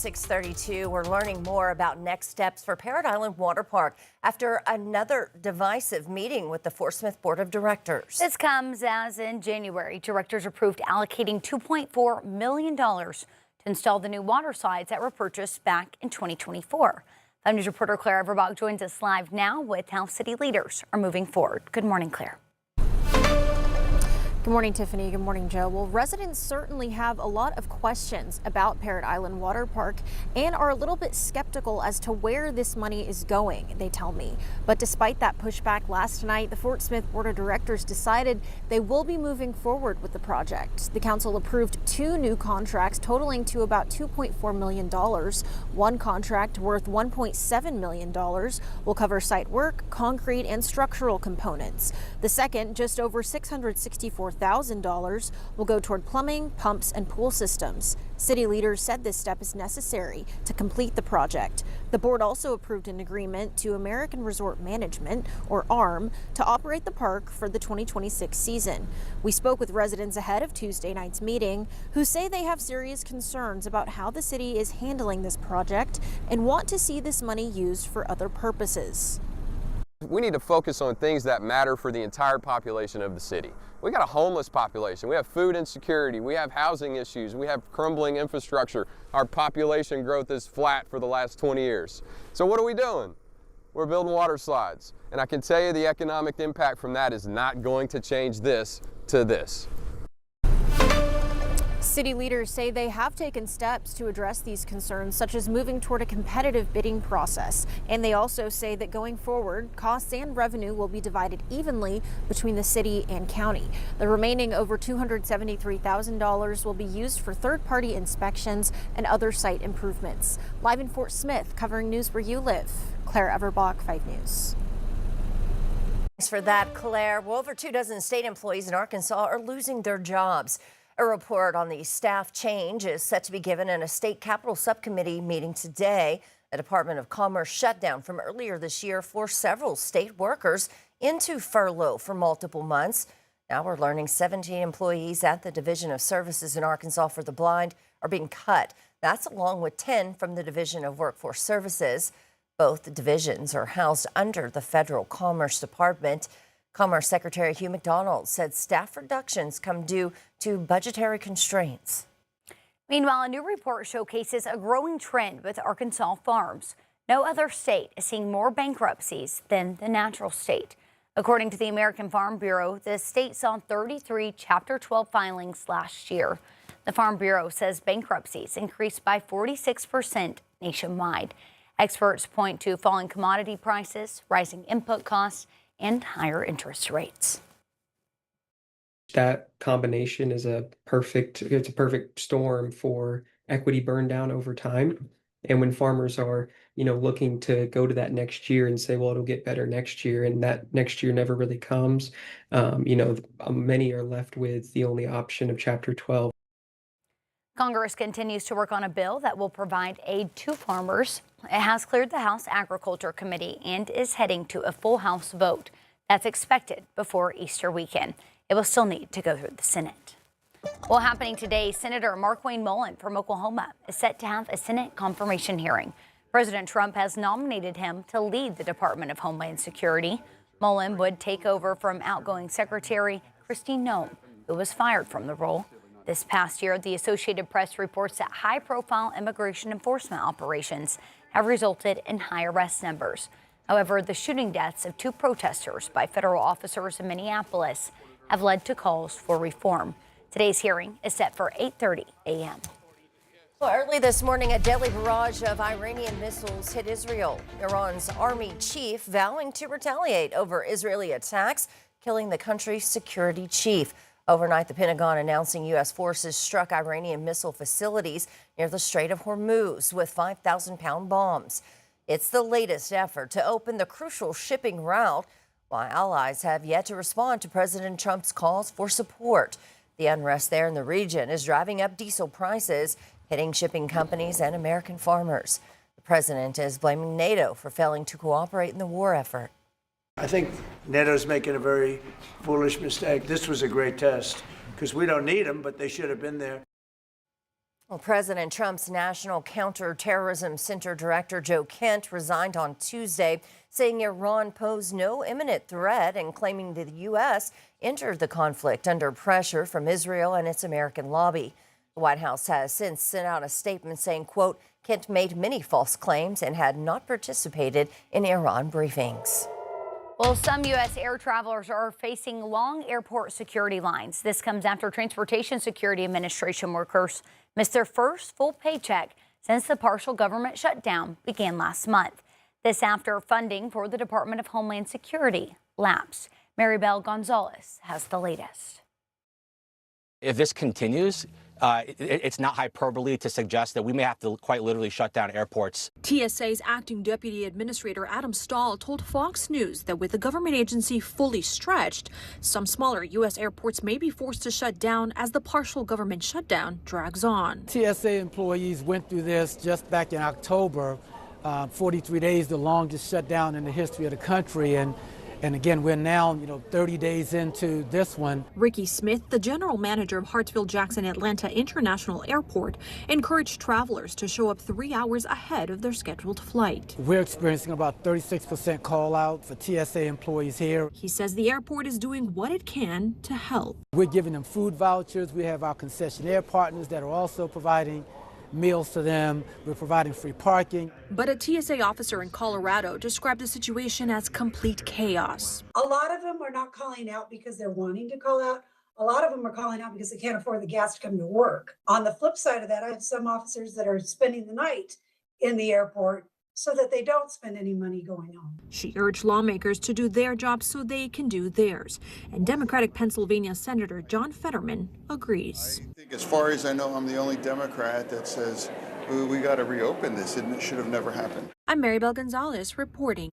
6:32, we're learning more about next steps for Parrot Island Waterpark after another divisive meeting with the Fort Smith Board of Directors. This comes as in January, directors approved allocating $2.4 million to install the new water slides that were purchased back in 2024. 5 News reporter Claire Everbach joins us live now with how city leaders are moving forward. Good morning, Claire. Good morning, Tiffany. Good morning, Joe. Well, residents certainly have a lot of questions about Parrot Island Waterpark and are a little bit skeptical as to where this money is going, they tell me. But despite that pushback last night, the Fort Smith Board of Directors decided they will be moving forward with the project. The council approved 2 new contracts totaling to about $2.4 million. One contract worth $1.7 million will cover site work, concrete, and structural components. The second, just over $664,000, will go toward plumbing, pumps, and pool systems. City leaders said this step is necessary to complete the project. The board also approved an agreement to American Resort Management, or ARM, to operate the park for the 2026 season. We spoke with residents ahead of Tuesday night's meeting who say they have serious concerns about how the city is handling this project and want to see this money used for other purposes. We need to focus on things that matter for the entire population of the city. We got a homeless population, we have food insecurity, we have housing issues, we have crumbling infrastructure. Our population growth is flat for the last 20 years. So what are we doing? We're building water slides. And I can tell you the economic impact from that is not going to change this to this. City leaders say they have taken steps to address these concerns, such as moving toward a competitive bidding process. And they also say that going forward, costs and revenue will be divided evenly between the city and county. The remaining over $273,000 will be used for third-party inspections and other site improvements. Live in Fort Smith, covering news where you live, Claire Everbach, 5 News. Thanks for that, Claire. Well, over 24 state employees in Arkansas are losing their jobs. A report on the staff change is set to be given in a state capitol subcommittee meeting today. The Department of Commerce shutdown from earlier this year forced several state workers into furlough for multiple months. Now we're learning 17 employees at the Division of Services in Arkansas for the Blind are being cut. That's along with 10 from the Division of Workforce Services. Both divisions are housed under the Federal Commerce Department. Commerce Secretary Hugh McDonald said staff reductions come due to budgetary constraints. Meanwhile, a new report showcases a growing trend with Arkansas farms. No other state is seeing more bankruptcies than the natural state. According to the American Farm Bureau, the state saw 33 Chapter 12 filings last year. The Farm Bureau says bankruptcies increased by 46% nationwide. Experts point to falling commodity prices, rising input costs, and higher interest rates. That combination is a perfect storm for equity burn down over time. And when farmers are, looking to go to that next year and say, well, it'll get better next year, and that next year never really comes, many are left with the only option of Chapter 12. Congress continues to work on a bill that will provide aid to farmers. It has cleared the House Agriculture Committee and is heading to a full House vote. That's expected before Easter weekend. It will still need to go through the Senate. Well, happening today, Senator Markwayne Mullin from Oklahoma is set to have a Senate confirmation hearing. President Trump has nominated him to lead the Department of Homeland Security. Mullin would take over from outgoing Secretary Kristi Noem, who was fired from the role. This past year, the Associated Press reports that high-profile immigration enforcement operations have resulted in high arrest numbers. However, the shooting deaths of 2 protesters by federal officers in Minneapolis have led to calls for reform. Today's hearing is set for 8:30 a.m. Well, early this morning, a deadly barrage of Iranian missiles hit Israel. Iran's army chief vowing to retaliate over Israeli attacks, killing the country's security chief. Overnight, the Pentagon announcing U.S. forces struck Iranian missile facilities near the Strait of Hormuz with 5,000-pound bombs. It's the latest effort to open the crucial shipping route, while allies have yet to respond to President Trump's calls for support. The unrest there in the region is driving up diesel prices, hitting shipping companies and American farmers. The president is blaming NATO for failing to cooperate in the war effort. I think NATO's making a very foolish mistake. This was a great test because we don't need them, but they should have been there. Well, President Trump's National Counterterrorism Center Director Joe Kent resigned on Tuesday, saying Iran posed no imminent threat and claiming that the U.S. entered the conflict under pressure from Israel and its American lobby. The White House has since sent out a statement saying, quote, Kent made many false claims and had not participated in Iran briefings. Well, some U.S. air travelers are facing long airport security lines. This comes after Transportation Security Administration workers missed their first full paycheck since the partial government shutdown began last month. This after funding for the Department of Homeland Security lapsed. Maribel Gonzalez has the latest. If this continues, it's not hyperbole to suggest that we may have to quite literally shut down airports. TSA's acting deputy administrator Adam Stahl told Fox News that with the government agency fully stretched, some smaller U.S. airports may be forced to shut down as the partial government shutdown drags on. TSA employees went through this just back in October, 43 days, the longest shutdown in the history of the country. And again, we're now, 30 days into this one. Ricky Smith, the general manager of Hartsfield-Jackson Atlanta International Airport, encouraged travelers to show up 3 hours ahead of their scheduled flight. We're experiencing about 36% call out for TSA employees here. He says the airport is doing what it can to help. We're giving them food vouchers. We have our concessionaire partners that are also providing meals to them. We're providing free parking. But a TSA officer in Colorado described the situation as complete chaos. A lot of them are not calling out because they're wanting to call out. A lot of them are calling out because they can't afford the gas to come to work. On the flip side of that, I have some officers that are spending the night in the airport so that they don't spend any money going home. She urged lawmakers to do their job so they can do theirs. And Democratic Pennsylvania Senator John Fetterman agrees. I think as far as I know, I'm the only Democrat that says we got to reopen this and it should have never happened. I'm Maribel Gonzalez reporting.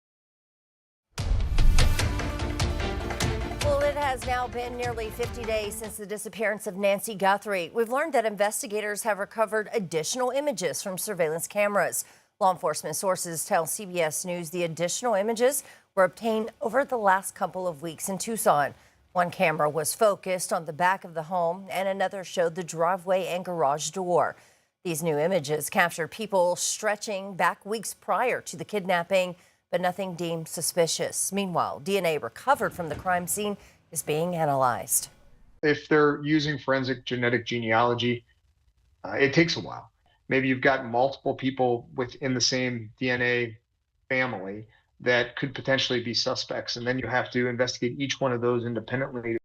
Well, it has now been nearly 50 days since the disappearance of Nancy Guthrie. We've learned that investigators have recovered additional images from surveillance cameras. Law enforcement sources tell CBS News the additional images were obtained over the last couple of weeks in Tucson. One camera was focused on the back of the home and another showed the driveway and garage door. These new images captured people stretching back weeks prior to the kidnapping, but nothing deemed suspicious. Meanwhile, DNA recovered from the crime scene is being analyzed. If they're using forensic genetic genealogy, it takes a while. Maybe you've got multiple people within the same DNA family that could potentially be suspects, and then you have to investigate each one of those independently.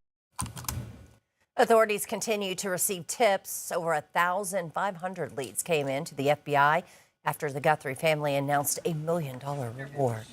Authorities continue to receive tips. Over 1,500 leads came in to the FBI after the Guthrie family announced $1 million reward.